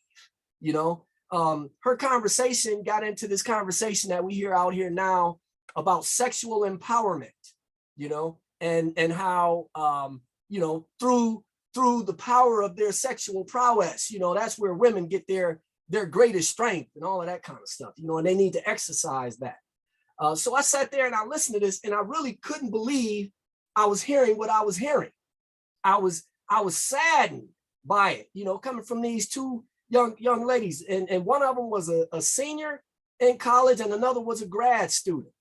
Her conversation got into this conversation that we hear out here now about sexual empowerment, and how through the power of their sexual prowess, that's where women get their greatest strength and all of that kind of stuff, and they need to exercise that. So I sat there and I listened to this, and I really couldn't believe I was hearing what I was hearing. I was saddened by it, coming from these two young ladies, and one of them was a senior in college and another was a grad student.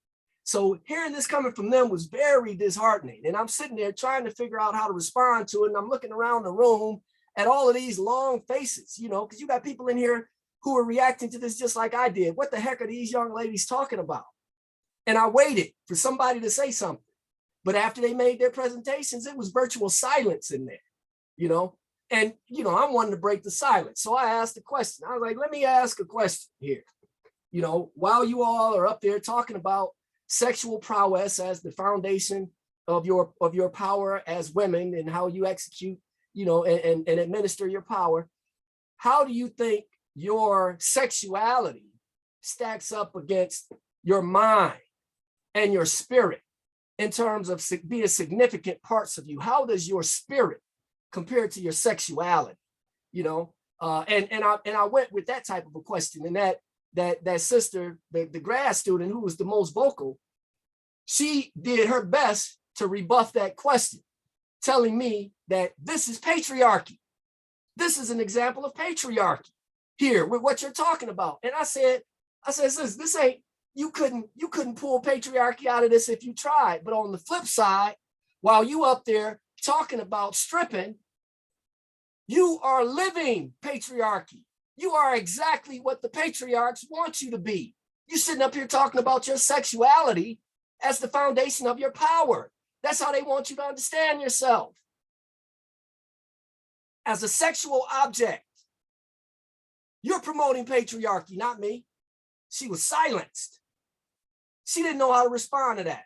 So hearing this coming from them was very disheartening. And I'm sitting there trying to figure out how to respond to it. And I'm looking around the room at all of these long faces, because you got people in here who are reacting to this just like I did. What the heck are these young ladies talking about? And I waited for somebody to say something. But after they made their presentations, it was virtual silence in there, you know? And, you know, I'm wanting to break the silence. So I asked a question. I was like, let me ask a question here. You know, while you all are up there talking about sexual prowess as the foundation of your power as women and how you execute, you know, and administer your power, how do you think your sexuality stacks up against your mind and your spirit in terms of being significant parts of you? How does your spirit compare to your sexuality? You know, and I went with that type of a question, and that sister, the grad student who was the most vocal, she did her best to rebuff that question, telling me that this is patriarchy. This is an example of patriarchy here with what you're talking about. And I said, sis, this ain't, you couldn't pull patriarchy out of this if you tried. But on the flip side, while you up there talking about stripping, you are living patriarchy. You are exactly what the patriarchs want you to be. You're sitting up here talking about your sexuality as the foundation of your power. That's how they want you to understand yourself. As a sexual object. You're promoting patriarchy, not me. She was silenced. She didn't know how to respond to that.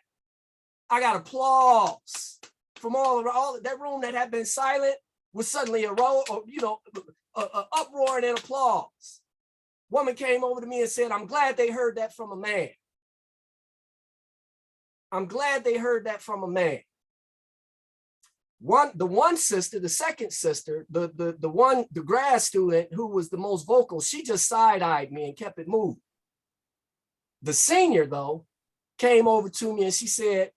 I got applause from all that room that had been silent was suddenly a uproar and applause. Woman came over to me and said, I'm glad they heard that from a man. I'm glad they heard that from a man. The one sister, the second sister, the grad student who was the most vocal, she just side-eyed me and kept it moving. The senior, though, came over to me and she said,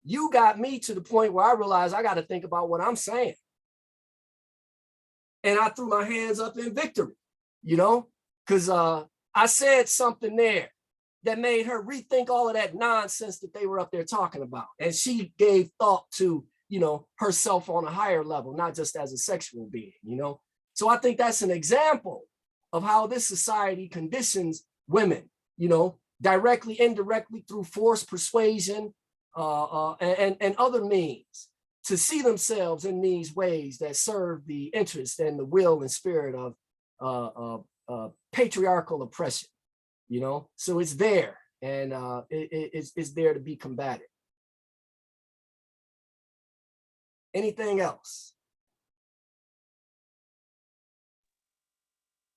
you got me to the point where I realized I got to think about what I'm saying. And I threw my hands up in victory, you know, because I said something there that made her rethink all of that nonsense that they were up there talking about. And she gave thought to, you know, herself on a higher level, not just as a sexual being, you know. So I think that's an example of how this society conditions women, you know, directly, indirectly through force, persuasion, and other means to see themselves in these ways that serve the interest and the will and spirit of patriarchal oppression, you know. So it's there, and it's there to be combated. Anything else?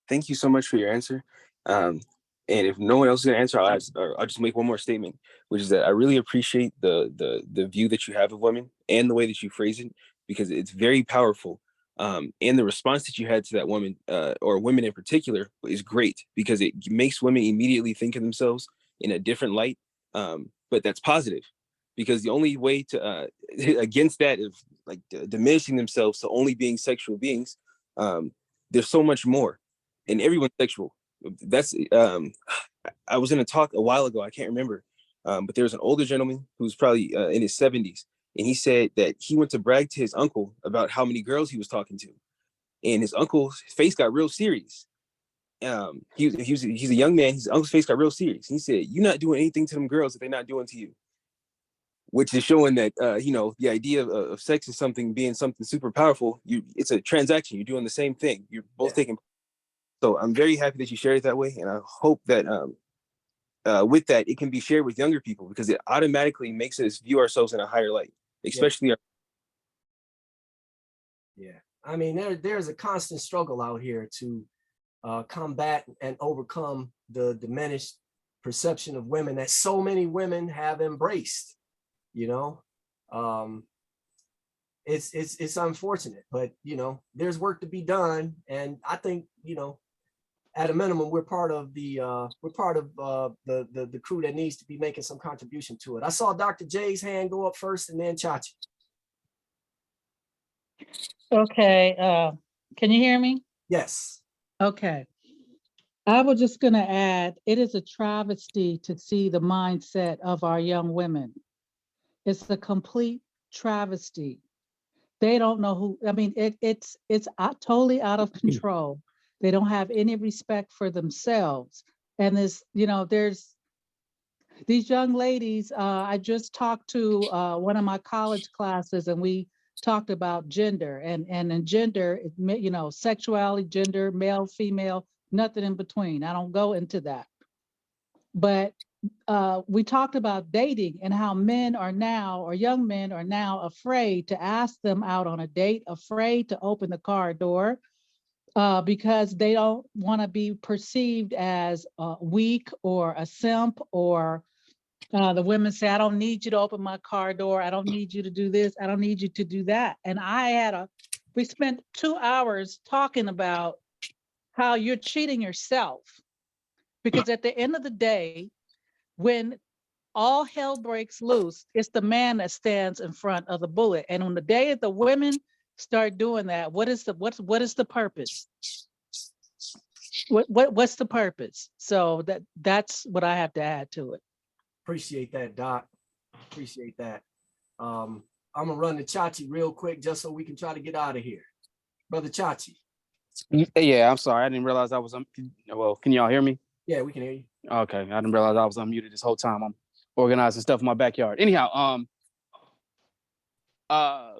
Thank you so much for your answer. And if no one else is going to answer, I'll just make one more statement, which is that I really appreciate the view that you have of women and the way that you phrase it, because it's very powerful. And the response that you had to that woman, or women in particular, is great, because it makes women immediately think of themselves in a different light. But that's positive, because the only way to against that is like diminishing themselves to only being sexual beings. There's so much more, and everyone's sexual. That's I was in a talk a while ago, I can't remember, but there was an older gentleman who's probably in his 70s, and he said that he went to brag to his uncle about how many girls he was talking to, and his uncle's face got real serious. He's a young man. His uncle's face got real serious. He said, "You're not doing anything to them girls that they're not doing to you," which is showing that you know, the idea of sex is being something super powerful. It's a transaction. You're doing the same thing. You're both taking. So I'm very happy that you shared it that way, and I hope that with that, it can be shared with younger people, because it automatically makes us view ourselves in a higher light, especially. Yeah, I mean, there's a constant struggle out here to combat and overcome the diminished perception of women that so many women have embraced. You know, it's unfortunate, but you know, there's work to be done, and I think, you know, at a minimum, we're part of the crew that needs to be making some contribution to it. I saw Dr. J's hand go up first, and then Chachi. Okay, can you hear me? Yes. Okay. I was just going to add, it is a travesty to see the mindset of our young women. It's a complete travesty. They don't know who, I mean, it's totally out of control. They don't have any respect for themselves. And there's, you know, These young ladies, I just talked to one of my college classes, and we talked about gender, and in gender, you know, sexuality, gender, male, female, nothing in between. I don't go into that. But we talked about dating and how men are now, or young men are now, afraid to ask them out on a date, afraid to open the car door, because they don't want to be perceived as weak or a simp, or the women say, I don't need you to open my car door. I don't need you to do this. I don't need you to do that. And we spent 2 hours talking about how you're cheating yourself. Because at the end of the day, when all hell breaks loose, it's the man that stands in front of the bullet. And on the day that the women start doing that, what is the purpose? What's the purpose? So that's what I have to add to it. Appreciate that, Doc. Appreciate that. I'm gonna run to Chachi real quick just so we can try to get out of here. Brother Chachi. Yeah, I'm sorry. I didn't realize I was well, can y'all hear me? Yeah, we can hear you. Okay, I didn't realize I was unmuted this whole time. I'm organizing stuff in my backyard. Anyhow, I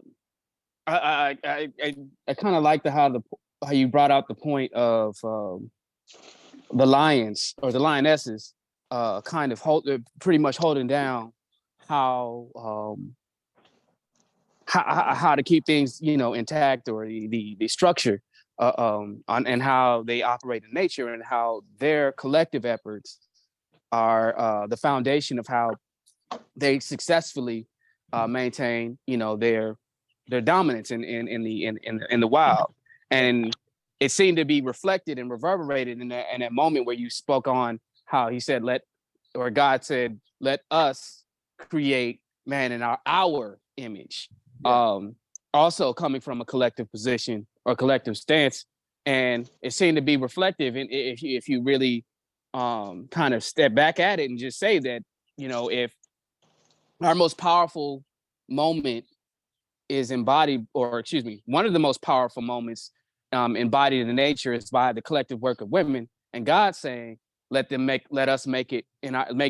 kind of like how you brought out the point of the lions or the lionesses kind of pretty much holding down how to keep things, you know, intact, or the structure and how they operate in nature, and how their collective efforts are the foundation of how they successfully maintain, you know, their dominance in the wild. And it seemed to be reflected and reverberated in that moment where you spoke on how he said, God said, let us create man in our image. Yeah. Also coming from a collective position or collective stance. And it seemed to be reflective. And if you really kind of step back at it and just say that, you know, if our most powerful moment is embodied, or excuse me, one of the most powerful moments embodied in nature is by the collective work of women, and God saying, let us make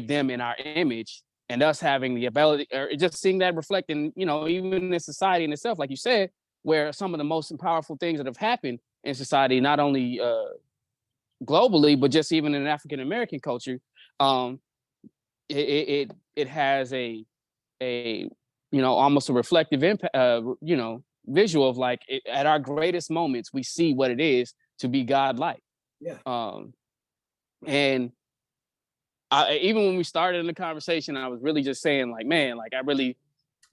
them in our image, and us having the ability, or just seeing that reflecting, you know, even in society in itself, like you said, where some of the most powerful things that have happened in society, not only globally, but just even in African American culture, it has a you know, almost a reflective impact, you know, visual of like at our greatest moments, we see what it is to be God-like. Yeah. And even when we started in the conversation, I was really just saying, like, man, like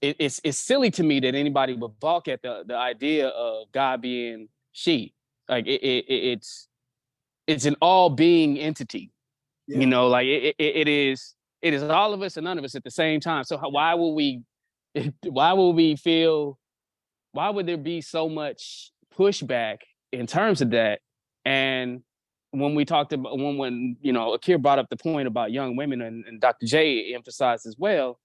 it's silly to me that anybody would balk at the idea of God being she. Like it's an all-being entity. Yeah. You know, like it is all of us and none of us at the same time. So why would there be so much pushback in terms of that? And when we talked about when you know, Akir brought up the point about young women, and Dr. J emphasized as well,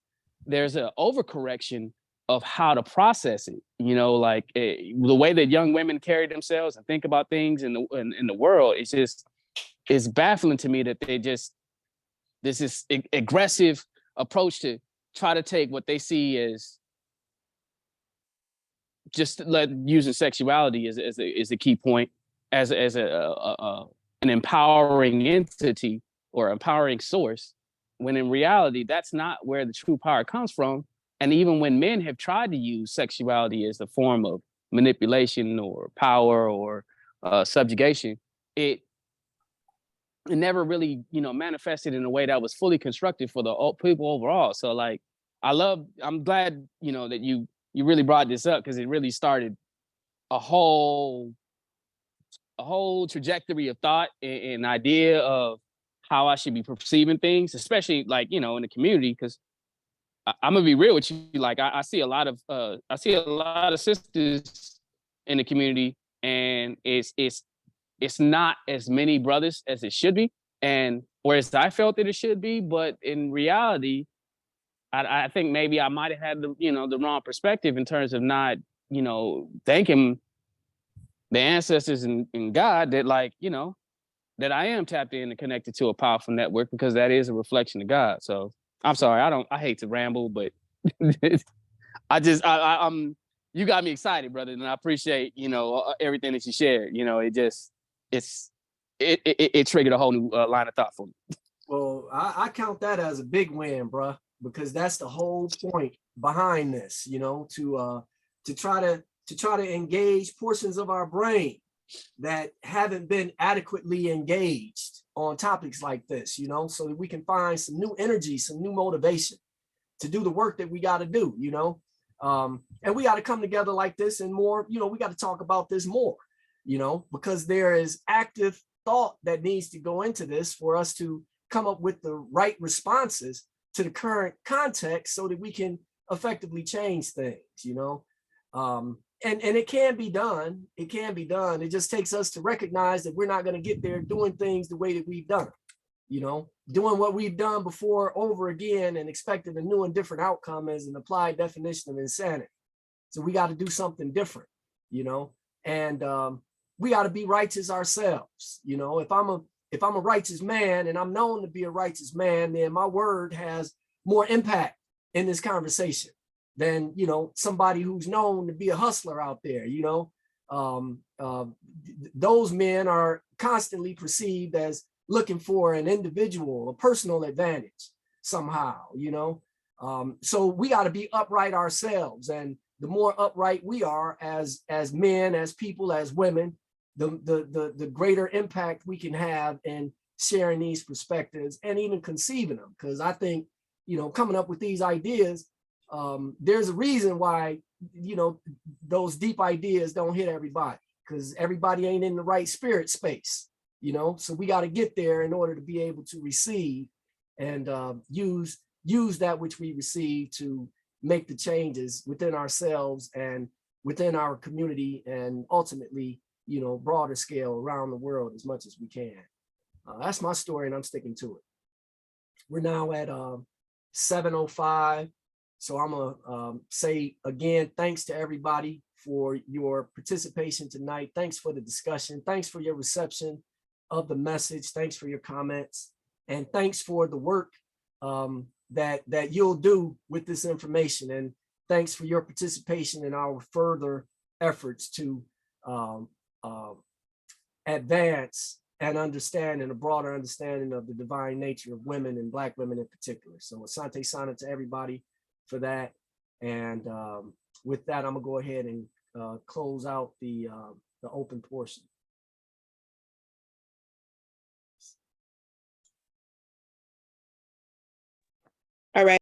there's an overcorrection of how to process it. You know, like the way that young women carry themselves and think about things in the world, it's baffling to me that this is aggressive approach to try to take what they see as just using sexuality as a key point, as an empowering entity or empowering source, when in reality that's not where the true power comes from. And even when men have tried to use sexuality as a form of manipulation or power or subjugation, it never really, you know, manifested in a way that was fully constructive for the people overall. So like, I'm glad, you know, that you really brought this up, because it really started a whole trajectory of thought and idea of how I should be perceiving things, especially like, you know, in the community. Because I'm gonna be real with you, like I see a lot of sisters in the community, and it's not as many brothers as it should be, and whereas I felt that it should be, but in reality, I think maybe I might have had the wrong perspective in terms of not, you know, thanking the ancestors and God that, like, you know, that I am tapped in and connected to a powerful network, because that is a reflection of God. So I'm sorry, I hate to ramble, but I'm you got me excited, brother, and I appreciate, you know, everything that you shared. You know, it triggered a whole new line of thought for me. Well, I count that as a big win, bruh, because that's the whole point behind this, you know, to try to engage portions of our brain that haven't been adequately engaged on topics like this, you know, so that we can find some new energy, some new motivation to do the work that we got to do, you know. And we got to come together like this and more, you know, we got to talk about this more, you know, because there is active thought that needs to go into this for us to come up with the right responses to the current context so that we can effectively change things, you know. And it can be done. It can be done. It just takes us to recognize that we're not going to get there doing things the way that we've done, you know, doing what we've done before over again and expecting a new and different outcome as an applied definition of insanity. So we got to do something different, you know, and we got to be righteous ourselves. You know, if I'm a righteous man and I'm known to be a righteous man, then my word has more impact in this conversation than, you know, somebody who's known to be a hustler out there, you know. Those men are constantly perceived as looking for an individual, a personal advantage somehow, you know. So we got to be upright ourselves, and the more upright we are as men, as people, as women, the greater impact we can have in sharing these perspectives and even conceiving them. Because I think, you know, coming up with these ideas, there's a reason why, you know, those deep ideas don't hit everybody, because everybody ain't in the right spirit space, you know. So we got to get there in order to be able to receive and use that which we receive to make the changes within ourselves and within our community, and ultimately, you know, broader scale around the world as much as we can. That's my story, and I'm sticking to it. We're now at 7:05. So I'm gonna say again, thanks to everybody for your participation tonight. Thanks for the discussion. Thanks for your reception of the message. Thanks for your comments, and thanks for the work that you'll do with this information. And thanks for your participation in our further efforts to advance and understand, and a broader understanding of the divine nature of women, and Black women in particular. So Asante Sana to everybody for that. And with that, I'm gonna go ahead and close out the open portion. All right.